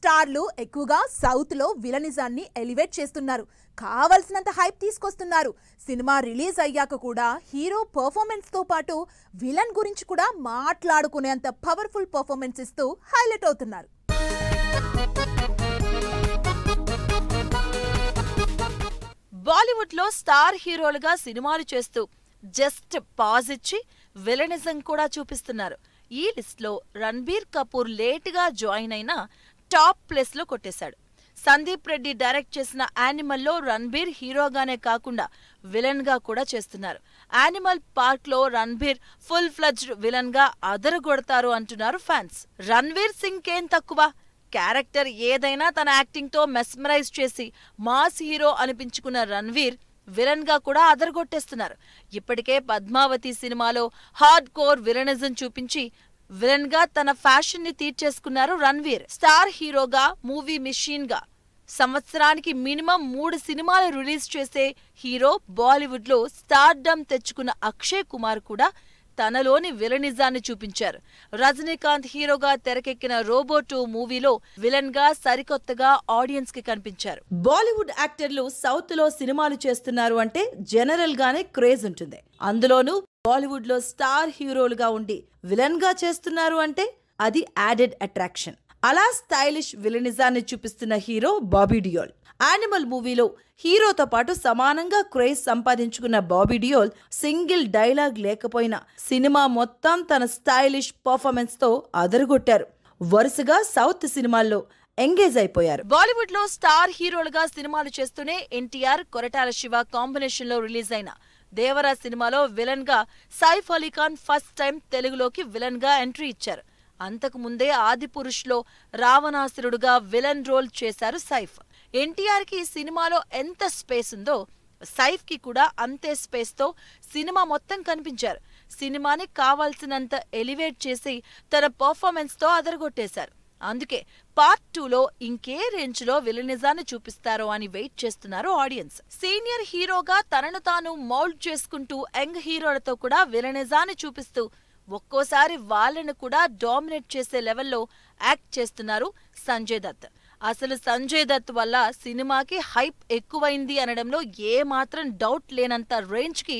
స్టార్లు ఎక్కువగా సౌత్ లో విలనిజాన్ని ఎలివేట్ చేస్తున్నారు. కావాల్సినంత హైప్ తీసుకొస్తున్నారు. సినిమా రిలీజ్ అయ్యాక కూడా హీరో పర్ఫార్మెన్స్ తో పాటు విలన్ గురించి కూడా మాట్లాడుకునేంత పవర్ఫుల్ పర్ఫార్మెన్స్ ఇస్తూ హైలైట్ అవుతున్నారు. బాలీవుడ్ లో స్టార్ హీరోలుగా సినిమాలు చేస్తూ జస్ట్ పాజ్ ఇచ్చి విలనిజం కూడా చూపిస్తున్నారు. ఈ లిస్ట్ లో రణబీర్ కపూర్ లేటుగా జాయిన్ అయిన టాప్ ప్లేస్ లో కొట్టేశాడు. సందీప్ రెడ్డి డైరెక్ట్ చేసిన యానిమల్ లో రణబీర్ హీరోగానే కాకుండా విలన్ గా కూడా చేస్తున్నారు. యానిమల్ పార్క్ లో రణబీర్ ఫుల్ ఫ్లెడ్జ్డ్ విలన్ గా అదరగొడతారు అంటున్నారు ఫ్యాన్స్. రణ్వీర్ సింగ్ కేం తక్కువ, క్యారెక్టర్ ఏదైనా తన యాక్టింగ్ తో మెస్మరైజ్ చేసి మాస్ హీరో అనిపించుకున్న రణ్వీర్ విలన్ గా కూడా అదరగొట్టేస్తున్నారు. ఇప్పటికే పద్మావతి సినిమాలో హార్డ్ కోర్ విలనిజం చూపించి విలన్ గా తన ఫ్యాషన్ ని తీర్చేసుకున్నారు రణ్వీర్. స్టార్ హీరోగా, మూవీ మిషన్ గా సంవత్సరానికి మినిమం 3 సినిమాలు రిలీజ్ చేసే హీరో బాలీవుడ్ లో స్టార్డమ్ తెచ్చుకున్న అక్షయ్ కుమార్ కూడా తనలోని విలనిజాన్ని చూపించారు. రజనీకాంత్ హీరోగా తెరకెక్కిన రోబో 2 మూవీలో విలన్ గా సరికొత్తగా ఆడియన్స్ కి కనిపించారు. బాలీవుడ్ యాక్టర్లు సౌత్ లో సినిమాలు చేస్తున్నారు అంటే జనరల్ గానే క్రేజ్ ఉంటుంది. అందులోనూ బాలీవుడ్ లో స్టార్ హీరోలుగా ఉండి విలన్ గా చేస్తున్నారు అంటే అది యాడెడ్ అట్రాక్షన్. అలా స్టైలిష్ విలనిజాన్ని చూపిస్తున్న హీరో బాబీ డియోల్. యానిమల్ మూవీలో హీరోతో పాటు సమానంగా క్రేజ్ సంపాదించుకున్న బాబీ డియోల్ సింగిల్ డైలాగ్ లేకపోయినా సినిమా మొత్తం తన స్టైలిష్ పర్ఫార్మెన్స్ తో అదరగొట్టారు. వరుసగా సౌత్ సినిమాల్లో ఎంగేజ్ అయిపోయారు. బాలీవుడ్ లో స్టార్ హీరోలుగా సినిమాలు చేస్తూనే ఎన్టీఆర్, కొరటాల శివ కాంబినేషన్ లో రిలీజ్ అయిన దేవరా సినిమాలో విలన్ గా సైఫ్ అలీ ఖాన్ ఫస్ట్ టైం తెలుగులోకి విలన్ గా ఎంట్రీ ఇచ్చారు. అంతకు ముందే ఆదిపురుష్ లో రావణాసురుడుగా విలన్ రోల్ చేశారు సైఫ్. ఎన్టీఆర్ కి సినిమాలో ఎంత స్పేస్ ఉందో సైఫ్ కి కూడా అంతే స్పేస్ తో సినిమా మొత్తం కనిపించారు. సినిమాని కావాల్సినంత ఎలివేట్ చేసి తన పర్ఫార్మెన్స్ తో అదరగొట్టేశారు. అందుకే పార్ట్ 2లో ఇంకే రేంజ్ లో విలనిజాన్ని చూపిస్తారో అని వెయిట్ చేస్తున్నారు ఆడియన్స్. సీనియర్ హీరోగా తనను తాను మౌల్డ్ చేసుకుంటూ యంగ్ హీరోలతో కూడా విలనిజాన్ని చూపిస్తూ ఒక్కోసారి వాళ్ళను కూడా డామినేట్ చేసే లెవెల్లో యాక్ట్ చేస్తున్నారు సంజయ్ దత్. అసలు సంజయ్ దత్ వల్ల సినిమాకి హైప్ ఎక్కువైంది అనడంలో ఏమాత్రం డౌట్ లేనంత రేంజ్ కి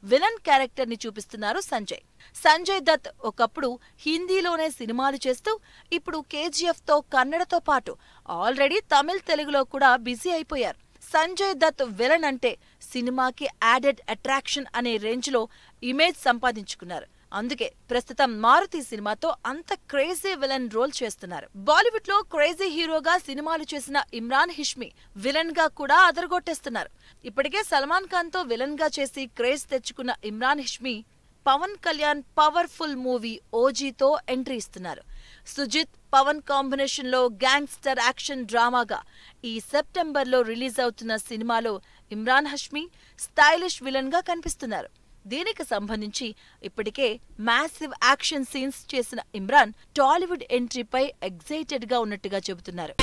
విలన్ క్యారెక్టర్ ని చూపిస్తున్నారు సంజయ్. సంజయ్ దత్ ఒకప్పుడు హిందీలోనే సినిమాలు చేస్తూ ఇప్పుడు కేజీఎఫ్ తో కన్నడతో పాటు ఆల్రెడీ తమిళ్, తెలుగులో కూడా బిజీ అయిపోయారు. సంజయ్ దత్ విలన్ అంటే సినిమాకి యాడెడ్ అట్రాక్షన్ అనే రేంజ్ లో ఇమేజ్ సంపాదించుకున్నారు. అందుకే ప్రస్తుతం మారుతి సినిమాతో అంత క్రేజీ విలన్ రోల్ చేస్తున్నారు. బాలీవుడ్ లో క్రేజీ హీరోగా సినిమాలు చేసిన ఇమ్రాన్ హాష్మి విలన్ గా కూడా అదరగొట్టేస్తున్నారు. ఇప్పటికే సల్మాన్ ఖాన్ తో విలన్ గా చేసి క్రేజ్ తెచ్చుకున్న ఇమ్రాన్ హాష్మి పవన్ కళ్యాణ్ పవర్ఫుల్ మూవీ ఓజీతో ఎంట్రీ ఇస్తున్నారు. సుజిత్, పవన్ కాంబినేషన్ లో గ్యాంగ్స్టర్ యాక్షన్ డ్రామాగా ఈ సెప్టెంబర్ లో రిలీజ్ అవుతున్న సినిమాలో ఇమ్రాన్ హాష్మి స్టైలిష్ విలన్ గా కనిపిస్తున్నారు. దీనికి సంబంధించి ఇప్పటికే మ్యాసివ్ యాక్షన్ సీన్స్ చేసిన ఇమ్రాన్ టాలీవుడ్ ఎంట్రీపై ఎక్సైటెడ్ గా ఉన్నట్టుగా చెబుతున్నారు.